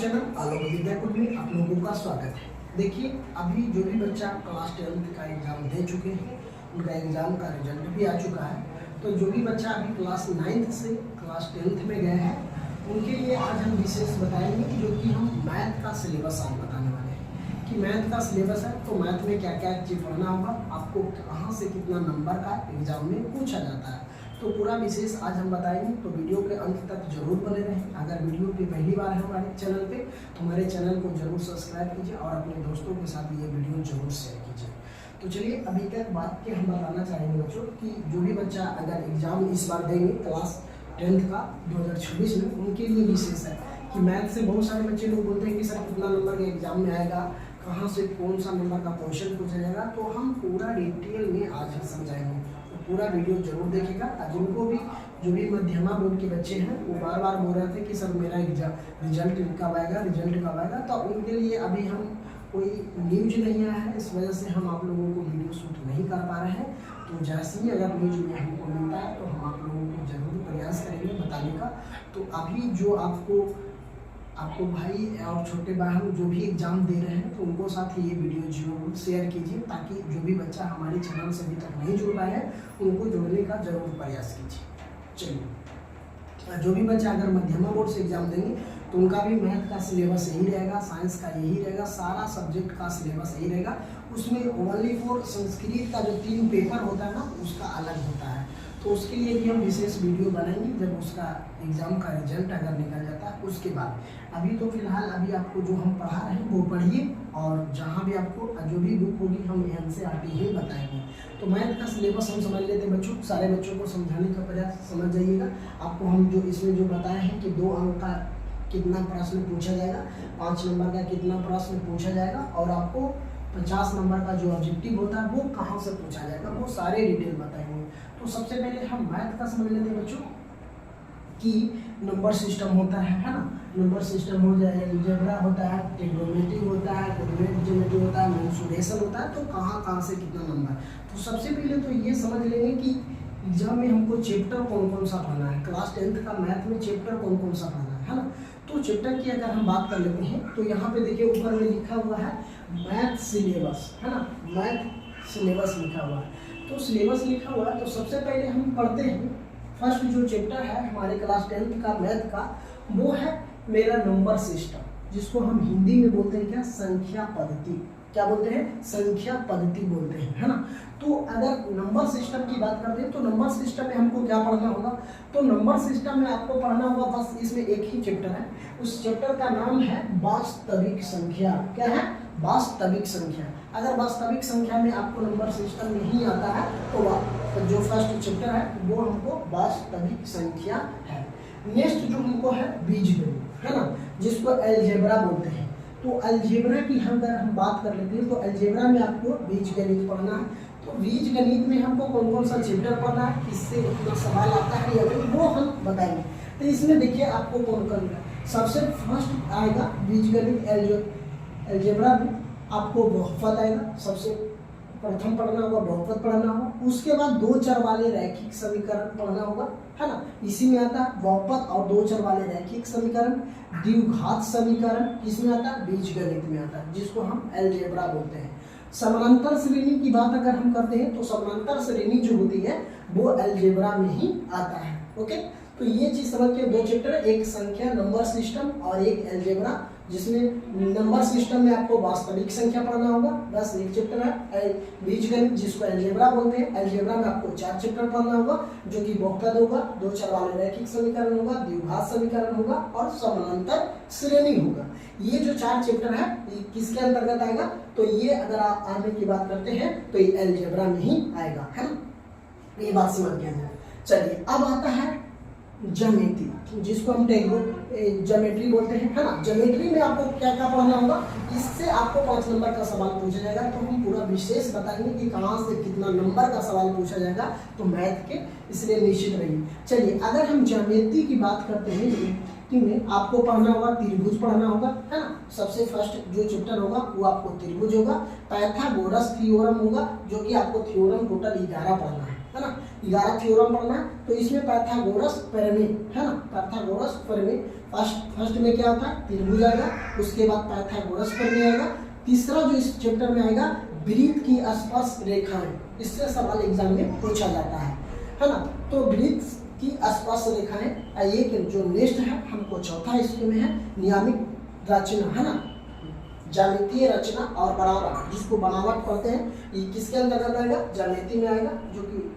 Channel आलोक विद्याकुल में आप लोगों का स्वागत है। देखिए, अभी जो भी बच्चा क्लास 10th का एग्ज़ाम दे चुके हैं उनका एग्ज़ाम का रिजल्ट भी आ चुका है। तो जो भी बच्चा अभी क्लास 9th से क्लास 10th में गए हैं उनके लिए आज हम विशेष बताएंगे कि जो कि हम मैथ का सिलेबस आज बताने वाले हैं कि मैथ का सिलेबस है तो मैथ में क्या क्या चीज़ पढ़ना होगा, आपको कहाँ से कितना नंबर का एग्ज़ाम में पूछा जाता है। तो पूरा विशेष आज हम बताएंगे, तो वीडियो के अंत तक जरूर बने रहें। अगर वीडियो पे पहली बार है हमारे चैनल पे तो हमारे चैनल को जरूर सब्सक्राइब कीजिए और अपने दोस्तों के साथ ये वीडियो जरूर शेयर कीजिए। तो चलिए अभी तक बात के हम बताना चाहेंगे बच्चों कि जो भी बच्चा अगर एग्जाम इस बार देंगे क्लास 10th का 2026 में, उनके लिए विशेष है कि मैथ से बहुत सारे बच्चे लोग बोलते हैं कि सर कितना नंबर के एग्जाम में आएगा, कहाँ से कौन सा नंबर का क्वेश्चन पूछा जाएगा। तो हम पूरा डिटेल में आज समझाएंगे, पूरा वीडियो जरूर देखिएगा। जिनको भी जो भी मध्यमा बोर्ड के बच्चे हैं वो बार बार बोल रहे थे कि सर मेरा रिजल्ट कब आएगा, तो उनके लिए अभी हम कोई न्यूज नहीं आया है, इस वजह से हम आप लोगों को वीडियो शूट नहीं कर पा रहे हैं। तो जैसे ही अगर न्यूज में हमको मिलता है तो हम आप लोगों को जरूर प्रयास करेंगे बताने का। तो अभी जो आपको भाई और छोटे बहन जो भी एग्जाम दे रहे हैं तो उनको साथ ये वीडियो जरूर शेयर कीजिए, ताकि जो भी बच्चा हमारे चैनल से अभी तक नहीं जुड़ पाया है उनको जोड़ने का जरूर प्रयास कीजिए। चलिए, जो भी बच्चा अगर मध्यमा बोर्ड से एग्जाम देंगे तो उनका भी मैथ का सिलेबस यही रहेगा, साइंस का यही रहेगा, सारा सब्जेक्ट का सिलेबस यही रहेगा। उसमें ओनली फॉर संस्कृत का जो 3 पेपर होता है ना उसका अलग होता है, तो उसके लिए भी हम विशेष वीडियो बनाएंगे जब उसका एग्ज़ाम का रिजल्ट अगर निकल जाता है उसके बाद। अभी तो फिलहाल अभी आपको जो हम पढ़ा रहे हैं वो पढ़िए, और जहाँ भी आपको जो भी बुक होगी हम NCERT ही बताएंगे। तो मैथ का सिलेबस हम समझ लेते हैं बच्चों, सारे बच्चों को समझाने का प्रयास समझ जाइएगा। आपको हम जो इसमें जो बताए हैं कि 2 अंक का कितना प्रश्न पूछा जाएगा, 5 नंबर का कितना प्रश्न पूछा जाएगा, और आपको 50 नंबर का जो ऑब्जेक्टिव होता है वो कहाँ से पूछा जाएगा, वो सारे डिटेल बताएंगे। तो सबसे पहले हम मैथ का समझ लेते हैं बच्चों कि नंबर सिस्टम होता है ना, नंबर सिस्टम हो जाए, अलजेब्रा होता है, ट्रिग्नोमेट्री होता है, कोऑर्डिनेट ज्योमेट्री होता है, मेंसुरेशन होता है। तो कहाँ से कितना नंबर। तो सबसे पहले तो ये समझ लेंगे कि एग्जाम में हमको चैप्टर कौन कौन सा पढ़ना है, क्लास 10th का मैथ में चैप्टर कौन कौन सा पढ़ना है ना। तो चैप्टर की अगर हम बात कर लेते हैं तो यहाँ पे देखिए ऊपर में लिखा हुआ है मैथ सिलेबस, है ना, मैथ सिलेबस लिखा हुआ है। तो सिलेबस लिखा हुआ है तो सबसे पहले हम पढ़ते हैं फर्स्ट जो चैप्टर है हमारे क्लास 10th का मैथ का, वो है मेरा नंबर सिस्टम, जिसको हम हिंदी में बोलते हैं क्या, संख्या पद्धति। क्या बोलते हैं, संख्या पद्धति बोलते हैं, है ना। तो अगर नंबर सिस्टम की बात करते हैं तो नंबर सिस्टम में हमको क्या पढ़ना होगा, तो नंबर सिस्टम में आपको पढ़ना होगा बस इसमें एक ही चैप्टर है, उस चैप्टर का नाम है वास्तविक संख्या। क्या है, वास्तविक संख्या। अगर वास्तविक संख्या में आपको नंबर सिस्टम नहीं आता है तो जो फर्स्ट चैप्टर है वो हमको वास्तविक संख्या है। नेक्स्ट जो हमको है बीजगणित, है ना, जिसको अलजेब्रा बोलते हैं। तो अलजेब्रा की अगर हम बात कर लेते हैं तो अलजेब्रा में आपको बीजगणित पढ़ना है। तो बीजगणित में हमको कौन कौन सा चैप्टर पढ़ना है, किससे कितना सवाल आता है या फिर वो हम बताएंगे। तो इसमें देखिए आपको कौन कौन सबसे फर्स्ट आएगा बीजगणित अलजेब्रा में आपको बहुपद आएगा, सबसे प्रथम पढ़ना होगा, बहुपद पढ़ना होगा। उसके बाद 2 चर वाले रैखिक समीकरण पढ़ना होगा, है ना, इसी में आता है बहुपद और 2 चर वाले रैखिक समीकरण। द्विघात समीकरण किसमें आता है, बीजगणित में आता है, जिसको हम अलजेब्रा बोलते हैं। समानांतर श्रेणी की बात अगर हम करते हैं तो समानांतर श्रेणी जो होती है वो अलजेब्रा में ही आता है। ओके, तो ये चीज समझ के 2 चैप्टर, एक संख्या नंबर सिस्टम और एक अलजेब्रा, जिसमें नंबर सिस्टम में आपको वास्तविक संख्या पढ़ना होगा, बस एक चैप्टर है। बीजगणित जिसको अलजेब्रा बोलते हैं, अलजेब्रा में आपको 4 चैप्टर पढ़ना होगा, जो कि बहुपद होगा, 2 चर वाले रैखिक समीकरण होगा, द्विघात समीकरण होगा और समानांतर श्रेणी होगा। ये जो 4 चैप्टर है ये किसके अंतर्गत आएगा, तो ये अगर आप आने की बात करते हैं तो ये अलजेब्रा में ही आएगा, है ना, ये बात समझ गए हैं। चलिए अब आता है ज्योमेट्री, जिसको हम ज्योमेट्री बोलते हैं, है ना। ज्योमेट्री में आपको क्या क्या पढ़ना होगा, इससे आपको 5 नंबर का सवाल पूछा जाएगा। तो हम पूरा विशेष बताएंगे कि कहाँ से कितना नंबर का सवाल पूछा जाएगा, तो मैथ के, इसलिए निश्चित रहिए। चलिए अगर हम ज्योमेट्री की बात करते हैं में आपको पढ़ना होगा त्रिभुज पढ़ना होगा, है ना। सबसे फर्स्ट जो चैप्टर होगा वो आपको त्रिभुज होगा। पाइथागोरस थ्योरम होगा, जो कि आपको थ्योरम टोटल 11 पढ़ना है। है ना, 11 थ्योरम पढ़ना है। तो इसमें पाइथागोरस प्रमेय है ना, पाइथागोरस प्रमेय फर्स्ट में क्या होता है, त्रिभुज आएगा, उसके बाद पाइथागोरस प्रमेय आएगा। तीसरा जो इस चैप्टर में आएगा वृत्त की स्पर्श रेखाएं, इससे सवाल एग्जाम में पूछा जाता है ना। तो वृत्त की स्पर्श रेखाएं, एक जो नेक्स्ट है हमको चौथा इसके में है नियमित रचना, है ना, ज्यामितीय रचना और बनावट, जिसको बनावट कहते हैं, ये किसके अंतर्गत आएगा, ज्यामिति में आएगा। जो कि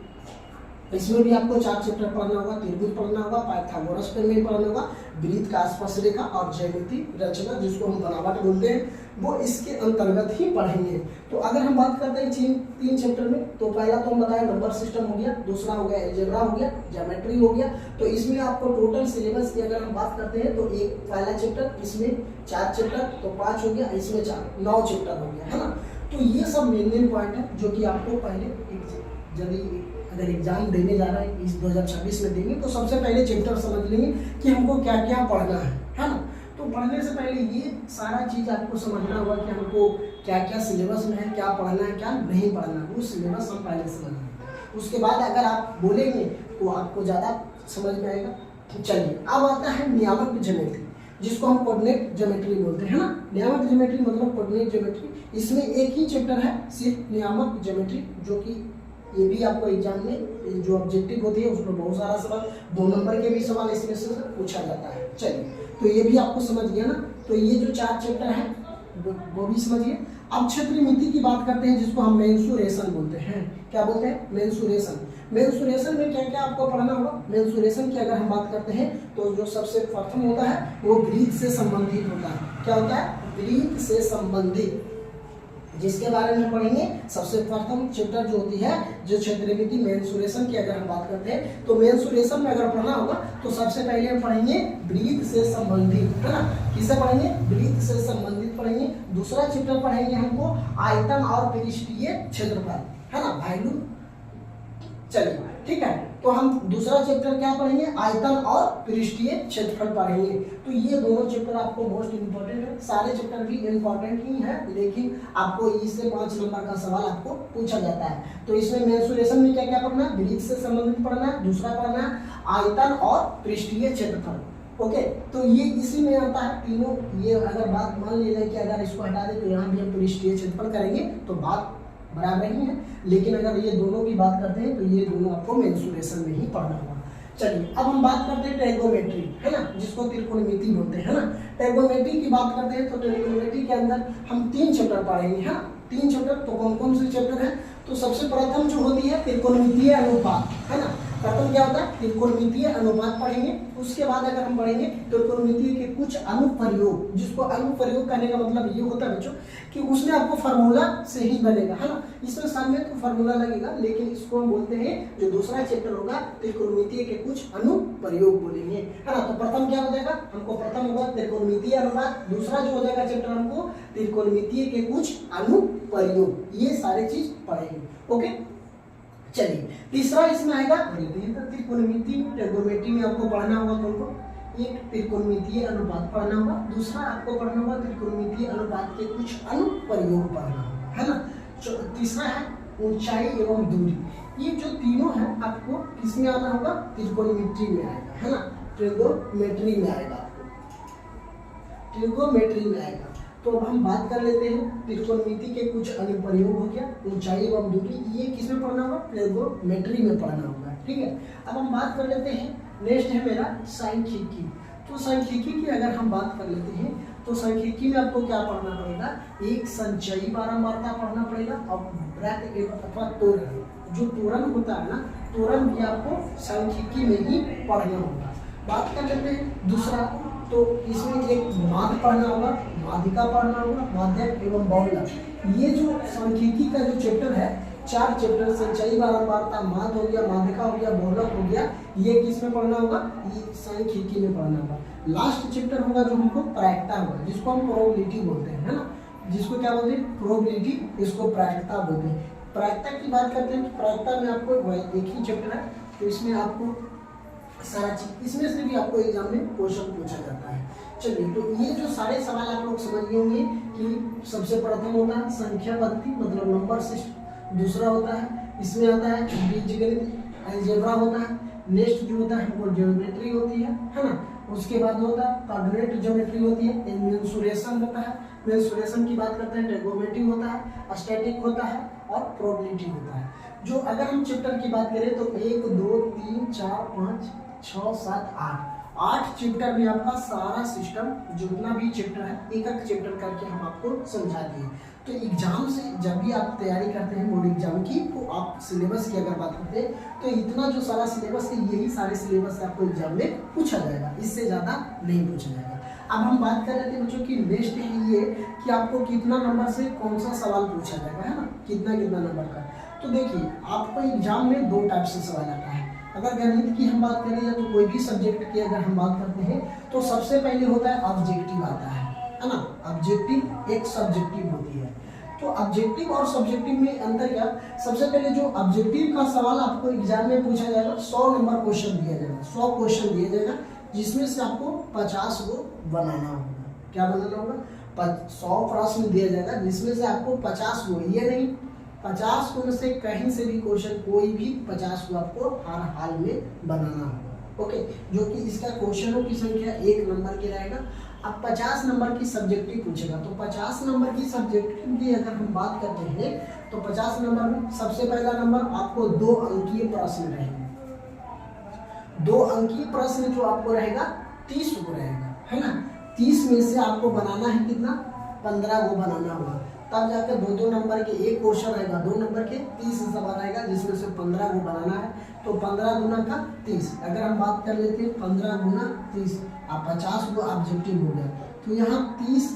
इसमें भी आपको 4 चैप्टर पढ़ना होगा, त्रिभुज पढ़ना होगा, पाइथागोरस प्रमेय पढ़ना होगा, वृत्त का स्पर्श रेखा और ज्यामिति रचना, जिसको हम बनावट बोलते हैं, वो इसके अंतर्गत ही पढ़ेंगे। तो अगर हम बात करते हैं 3 चैप्टर में, तो पहला तो हम बताएं नंबर सिस्टम हो गया, दूसरा हो गया अलजेब्रा हो गया, ज्योमेट्री हो गया। तो इसमें आपको टोटल सिलेबस की अगर हम बात करते हैं तो एक पहला चैप्टर, इसमें 4 चैप्टर तो 5 हो गया, इसमें 4 9 चैप्टर हो गया, है ना। तो ये सब मेन पॉइंट है जो कि आपको पहले यदि अगर एग्जाम देने जा रहे हैं इस 2026 में देंगे तो सबसे पहले चैप्टर समझ लेंगे कि हमको क्या क्या पढ़ना है ना। तो पढ़ने से पहले ये सारा चीज़ आपको समझना होगा कि हमको क्या क्या सिलेबस में है, क्या पढ़ना है, क्या नहीं पढ़ना है, वो सिलेबस हम पहले समझ लेंगे। उसके बाद अगर आप बोलेंगे तो आपको ज़्यादा समझ में आएगा। तो चलिए अब आता है नियामक ज्योमेट्री, जिसको हम कोऑर्डिनेट ज्योमेट्री बोलते हैं ना। नियामक ज्योमेट्री मतलब कोऑर्डिनेट ज्योमेट्री, इसमें एक ही चैप्टर है सिर्फ नियामक ज्योमेट्री, जो कि ये भी आपको एग्जाम में जो ऑब्जेक्टिव होती है उसमें बहुत सारा सवाल, 2 नंबर के भी सवाल इसमें से पूछा जाता है। चलिए तो ये भी आपको समझ गया ना। तो ये जो 4 चैप्टर हैं वो भी समझिए। अब क्षेत्रमिति की बात करते हैं, जिसको हम मेंसुरेशन बोलते हैं। क्या बोलते हैं, मेंसुरेशन। मेंसुरेशन में क्या क्या आपको पढ़ना होगा। मेंसुरेशन की अगर हम बात करते हैं तो जो सबसे प्रथम होता है वो वृत्त से संबंधित होता है। क्या होता है, वृत्त से संबंधित, जिसके बारे में पढ़ेंगे। सबसे प्रथम चैप्टर जो होती है जो क्षेत्रमिति मेंसुरेशन की अगर हम बात करते हैं तो मेंसुरेशन में अगर पढ़ना होगा तो सबसे पहले हम पढ़ेंगे वृत्त से संबंधित, है ना। किसे पढ़ेंगे, वृत्त से संबंधित पढ़ेंगे। दूसरा चैप्टर पढ़ेंगे हमको आयतन और पृष्ठीय क्षेत्रफल, है ना, वैल्यू। चलिए ठीक है, तो हम दूसरा चैप्टर क्या पढ़ेंगे, आयतन और पृष्ठीय क्षेत्रफल पढ़ेंगे। तो ये दोनों चैप्टर आपको मोस्ट इंपॉर्टेंट है। सारे चैप्टर भी इंपॉर्टेंट ही है, लेकिन आपको इससे 5 नंबर का सवाल आपको पूछा जाता है। तो इसमें मेंसुरेशन में क्या क्या पढ़ना है, वृत्त से संबंधित पढ़ना है, दूसरा पढ़ना है आयतन और पृष्ठीय क्षेत्रफल। ओके, तो ये इसी में आता है तीनों। ये अगर बात मान ली जाए कि अगर इसको हटा दे तो यहाँ भी हम पृष्ठीय क्षेत्रफल करेंगे तो बात बराबर ही है, लेकिन अगर ये दोनों की बात करते हैं तो ये दोनों आपको मेंसुरेशन में ही पढ़ना होगा। चलिए अब हम बात करते हैं ट्रिगोनोमेट्री, है ना, जिसको त्रिकोणमिति बोलते हैं ना। ट्रिगोनोमेट्री की बात करते हैं तो ट्रिगोनोमेट्री के अंदर हम 3 चैप्टर पढ़ेंगे, है ना। 3 चैप्टर, तो कौन कौन से चैप्टर हैं, तो सबसे प्रथम जो होती है त्रिकोणमितीय अनुपात, है ना। प्रथम क्या होता है, त्रिकोणमितीय अनुपात पढ़ेंगे। उसके बाद अगर हम पढ़ेंगे त्रिकोणमितीय के कुछ अनुप्रयोग, जिसको अनुप्रयोग करने का मतलब ये होता है बच्चों कि उसमें आपको फार्मूला से ही बनेगा, है ना। इसमें सामने तो फार्मूला लगेगा, लेकिन इसको हम बोलते हैं जो दूसरा चैप्टर होगा त्रिकोणमितीय के कुछ अनुप्रयोग बोलेंगे, है ना। तो प्रथम क्या हो जाएगा, हमको प्रथम होगा त्रिकोणमितीय अनुपात, दूसरा जो हो जाएगा चैप्टर हमको त्रिकोणमितीय के कुछ अनुप्रयोग, ये सारे चीज पढ़ेंगे। ओके, चलिए तीसरा इसमें आएगा त्रिकोणमिति ट्रिगोनोमेट्री में आपको पढ़ना होगा कौन को, एक त्रिकोणमितीय अनुपात पढ़ना होगा, दूसरा आपको पढ़ना होगा त्रिकोणमितीय अनुपात के कुछ अनुप्रयोग पढ़ना होगा, है ना। तीसरा है ऊंचाई एवं दूरी। ये जो तीनों है आपको किसमें आना होगा, त्रिकोणमिति में आएगा, है ना, ट्रिगोनोमेट्री में आएगा, ट्रिगोनोमेट्री में आएगा। तो अब हम बात कर लेते हैं त्रिकोणमिति के कुछ अनुप्रयोग हो गया, ऊंचाई एवं दूरी, ये किसमें पढ़ना होगा, ट्रिगोनोमेट्री में पढ़ना होगा, ठीक है। अब हम बात कर लेते हैं, नेक्स्ट है मेरा सांख्यिकी। तो सांख्यिकी की अगर हम बात कर लेते हैं तो सांख्यिकी में आपको क्या पढ़ना पड़ेगा, एक संचयी बारंबारता पढ़ना पड़ेगा और वृत्त अथवा त्वरण, जो त्वरण होता है ना, त्वरण भी आपको सांख्यिकी में ही पढ़ना होगा। बात कर लेते हैं दूसरा, तो इसमें एक माध्य पढ़ना होगा, माध्यिका पढ़ना होगा, माध्यक एवं बहुलक। ये जो सांख्यिकी का जो चैप्टर है, 4 चैप्टर, संचयी बारंबारता, माध्य हो गया, माध्यिका हो गया, बहुलक हो गया, ये किस में पढ़ना होगा, ये सांख्यिकी में पढ़ना होगा। लास्ट चैप्टर होगा जो हमको प्रायिकता होगा, जिसको हम प्रोबेबिलिटी बोलते हैं, है ना। जिसको क्या बोलते हैं, प्रोबेबिलिटी, इसको प्रायिकता बोलते हैं। प्रायिकता की बात करते हैं तो प्रायिकता में आपको एक ही चैप्टर है, तो इसमें आपको सारा चीज, इसमें से भी आपको एग्जाम में क्वेश्चन पूछा जाता है। चलिए, तो ये जो सारे सवाल आप लोग समझ गए होंगे कि सबसे प्रथम होता है संख्या पद्धति मतलब नंबर सिस्टम, दूसरा होता है इसमें आता है बीजगणित, अलजेब्रा होता है। नेक्स्ट जो होता है वो ज्योमेट्री होती है ना। उसके बाद होता है कोऑर्डिनेट ज्योमेट्री होती है, मेंसुरेशन होता है, मेंसुरेशन की बात करते हैं, ट्रिगोनोमेट्री होता है, स्टैटिक होता है और प्रोबेबिलिटी होता है। जो अगर हम चैप्टर की बात करें तो 1 2 3 4 5 6 7 8 चैप्टर में आपका सारा सिस्टम जितना भी चैप्टर है एक एक चैप्टर करके हम आपको समझा दिए। तो एग्जाम से जब भी आप तैयारी करते हैं बोर्ड एग्जाम की, तो आप सिलेबस की अगर बात करते हैं तो इतना जो सारा सिलेबस है यही सारे सिलेबस आपको एग्जाम में पूछा जाएगा, इससे ज़्यादा नहीं पूछा जाएगा। अब हम बात कर रहे थे बच्चों की नेक्स्ट है ये कि आपको कितना नंबर से कौन सा सवाल पूछा जाएगा, है ना, कितना नंबर का। तो देखिए आपको एग्जाम में 2 टाइप से सवाल आता है। अगर गणित की हम बात करें या तो कोई भी सब्जेक्ट की अगर हम बात करते हैं तो सबसे पहले होता है ऑब्जेक्टिव आता है ना। ऑब्जेक्टिव एक सब्जेक्टिव होती है। तो ऑब्जेक्टिव और सब्जेक्टिव में अंतर क्या, सबसे पहले जो ऑब्जेक्टिव का सवाल आपको एग्जाम में पूछा जाएगा 100 नंबर क्वेश्चन दिया जाएगा, 100 क्वेश्चन दिया जाएगा जिसमें से आपको 50 को बनाना होगा। क्या बनाना होगा, 100 प्रश्न दिया जाएगा जिसमें से आपको 50 को, ये नहीं 50 को में से कहीं से भी क्वेश्चन कोई भी 50 को आपको हर हाल में बनाना होगा। ओके, जो कि इसका क्वेश्चनों की संख्या 1 नंबर की रहेगा। अब 50 नंबर की सब्जेक्टिव पूछेगा, तो 50 नंबर की सब्जेक्टिव की अगर हम बात करते हैं तो 50 नंबर में सबसे पहला नंबर आपको 2 अंकीय प्रश्न रहेंगे। 2 अंकीय प्रश्न जो आपको रहेगा 30 को रहेगा, है ना। 30 में से आपको बनाना है कितना, 15 को बनाना होगा। तब जाकर 2-2 नंबर के एक क्वेश्चन आएगा, 2 नंबर के 30 सवाल आएगा जिसमें से 15 को बनाना है। तो 15 गुना का 30, अगर हम बात कर लेते हैं 15 गुना 30, आप 50 को ऑब्जेक्टिव हो गया। तो यहाँ 30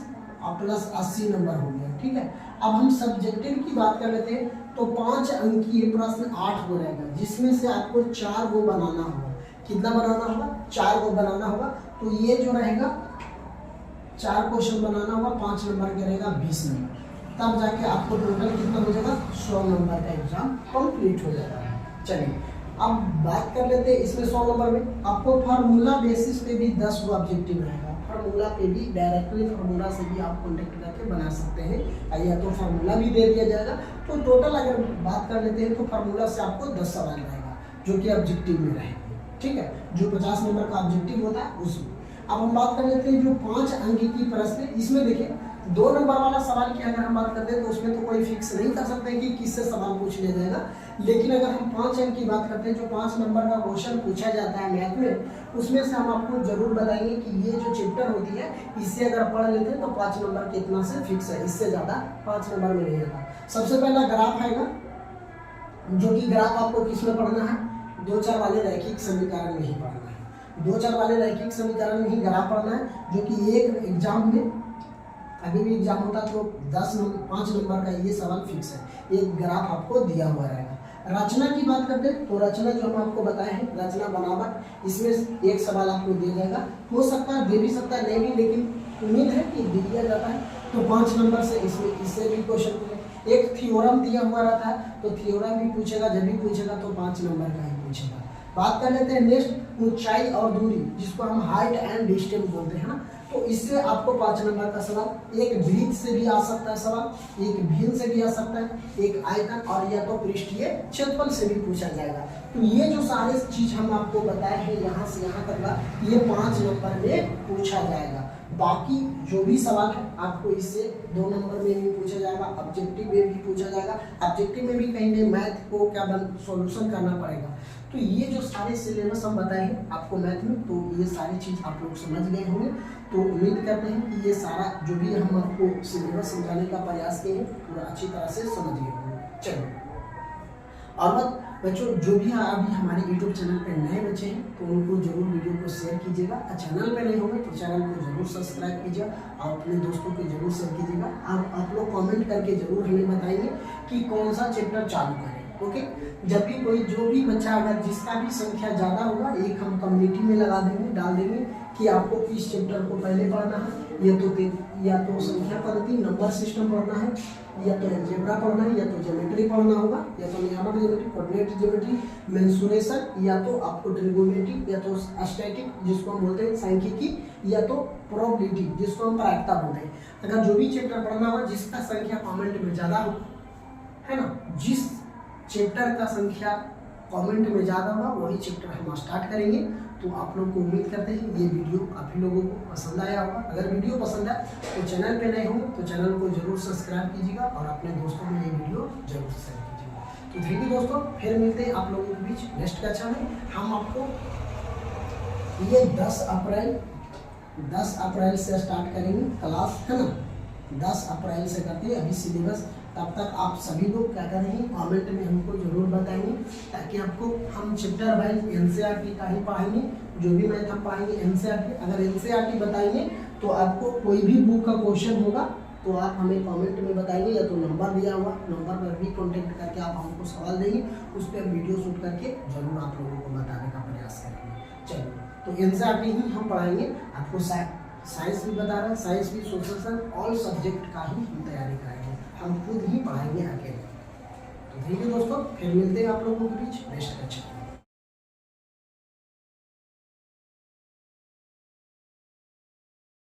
प्लस 80 नंबर हो गया, ठीक है। अब हम सब्जेक्टिव की बात कर लेते हैं तो 5 अंकीय प्रश्न 8 को रहेगा जिसमें से आपको 4 को बनाना होगा। कितना बनाना होगा, 4 को बनाना होगा। तो ये जो रहेगा 4 क्वेश्चन बनाना होगा, 5 नंबर के रहेगा 20 नंबर। तब जाके आपको टोटल कितना हो जाएगा, 100 नंबर का एग्जाम कंप्लीट हो जाता है। चलिए अब बात कर लेते हैं इसमें 100 नंबर में आपको फार्मूला बेसिस पे भी 10 को ऑब्जेक्टिव रहेगा। फार्मूला पे भी डायरेक्टली फार्मूला से भी आप कॉन्टेक्ट करके बना सकते हैं, या तो फार्मूला भी दे दिया जाएगा। तो टोटल अगर बात कर लेते हैं तो फार्मूला से आपको 10 सवाल रहेगा जो कि ऑब्जेक्टिव में रहेगा, ठीक है, जो 50 नंबर का ऑब्जेक्टिव होता है उसमें। अब हम बात कर लेते हैं जो 5 अंक की प्रश्न, इसमें देखिए 2 नंबर वाला सवाल की अगर हम बात करते हैं तो उसमें तो कोई फिक्स नहीं कर सकते कि किससे सवाल पूछ लिया जाएगा। लेकिन अगर हम 5 अंक की बात करते हैं, जो 5 नंबर का क्वेश्चन पूछा जाता है मैथ में, उसमें से हम आपको जरूर बताएंगे कि ये जो चैप्टर होती है इससे अगर पढ़ लेते हैं तो 5 नंबर कितना से फिक्स है, इससे ज़्यादा 5 नंबर में नहीं आता। सबसे पहला ग्राफ आएगा, जो कि ग्राफ आपको किसमें पढ़ना है, 2-4 वाले रैखिक समीकरण में ही पढ़ना है। 2-4 वाले रैखिक समीकरण में ही ग्राफ पढ़ना है, जो कि एक एग्जाम में अभी भी एग्जाम होता तो 5 नंबर का ये सवाल फिक्स है, एक ग्राफ आपको दिया हुआ रहेगा। रचना की बात करते हैं तो रचना जो हम आपको बताए हैं, रचना बनावट, इसमें एक सवाल आपको दिया जाएगा। हो सकता है दे भी सकता है नहीं भी, लेकिन उम्मीद है कि दिया जाता है। तो 5 नंबर से इसमें इससे भी क्वेश्चन, एक थ्योरम दिया हुआ रहता है तो थ्योरम भी पूछेगा, जब भी पूछेगा तो 5 नंबर का ही पूछेगा। बात कर लेते हैं नेक्स्ट ऊंचाई और दूरी, जिसको हम हाइट एंड डिस्टेंस बोलते हैं ना। तो इससे आपको 5 नंबर का सवाल, एक वृत्त से भी आ सकता है सवाल, एक भिन्न से भी आ सकता है, एक आयतन और या तो पृष्ठीय क्षेत्रफल से भी पूछा जाएगा। तो ये जो सारे चीज हम आपको बताए हैं यहाँ से यहाँ तक का, ये 5 नंबर में पूछा जाएगा। बाकी जो भी सवाल है आपको इससे 2 नंबर में भी पूछा जाएगा, ऑब्जेक्टिव में भी पूछा जाएगा। ऑब्जेक्टिव में भी कहीं मैथ को क्या सॉल्यूशन करना पड़ेगा। तो ये जो सारे सिलेबस हम बताए हैं आपको मैथ में, तो ये सारी चीज़ आप लोग समझ गए होंगे। तो उम्मीद करते हैं कि ये सारा जो भी हम आपको सिलेबस समझाने का प्रयास किए हैं पूरा अच्छी तरह से समझ गए होंगे। चलिए, और बच्चों जो भी अभी हमारे YouTube चैनल पे नए बच्चे हैं तो उनको जरूर वीडियो को शेयर कीजिएगा, और चैनल पे नए होंगे तो चैनल को जरूर सब्सक्राइब कीजिएगा और अपने दोस्तों को जरूर शेयर कीजिएगा। आप लोग कमेंट करके जरूर हमें बताइए कि कौन सा चैप्टर चालू करें। ओके, जब भी कोई जो भी बच्चा अगर जिसका भी संख्या ज़्यादा होगा, एक हम कम्युनिटी में लगा देंगे, डाल देंगे कि आपको किस चैप्टर को पहले पढ़ना है, या तो संख्या पद्धति नंबर सिस्टम पढ़ना है, या तो अलजेब्रा पढ़ना है, या तो ज्योमेट्री पढ़ना होगा, या तो नियामक ज्योमेट्री, कोऑर्डिनेट ज्योमेट्री, मेंसुरेशन, या तो आपको ट्रिगोनोमेट्री, या तो स्टैटिक जिसको हम बोलते हैं सांख्यिकी, या तो प्रोबेबिलिटी जिसको हम प्रायिकता बोलते हैं। अगर जो भी चैप्टर पढ़ना होगा जिसका संख्या कमेंट में ज़्यादा हो, है ना, जिस चैप्टर का संख्या कमेंट में ज़्यादा होगा वही चैप्टर हम स्टार्ट करेंगे। तो आप लोग को उम्मीद करते हैं ये वीडियो काफ़ी लोगों को पसंद आया होगा। अगर वीडियो पसंद आए तो चैनल पे नए होंगे तो चैनल को जरूर सब्सक्राइब कीजिएगा और अपने दोस्तों में ये वीडियो जरूर शेयर कीजिएगा। तो थैंक यू दोस्तों, फिर मिलते हैं आप लोगों के बीच नेक्स्ट कक्षा में। हम आपको ये 10 अप्रैल से स्टार्ट करेंगे क्लास, है ना। 10 अप्रैल से करते हैं अभी सिलेबस। तब तक आप सभी लोग क्या करेंगे कमेंट में हमको जरूर बताएंगे, ताकि आपको हम चैप्टर वाइज एनसीईआरटी का ही पढ़ाएंगे। जो भी मैथ हम पढ़ाएंगे एनसीईआरटी, अगर एनसीईआरटी बताएंगे तो आपको कोई भी बुक का क्वेश्चन होगा तो आप हमें कमेंट में बताएंगे, या तो नंबर दिया हुआ नंबर पर भी कांटेक्ट करके आप हमको सवाल देंगे, उस पर वीडियो शूट करके जरूर आप लोगों को बताने का प्रयास करेंगे। चलिए, तो एनसीईआरटी ही हम पढ़ाएंगे आपको। साइंस भी बता रहे हैं, साइंस भी, सोशल साइंस, ऑल सब्जेक्ट का ही हम तैयारी कराएंगे, हम खुद ही पढ़ाएंगे अकेले। तो ठीक है दोस्तों, फिर मिलते हैं आप लोगों के बीच नेक्स्ट कक्षा।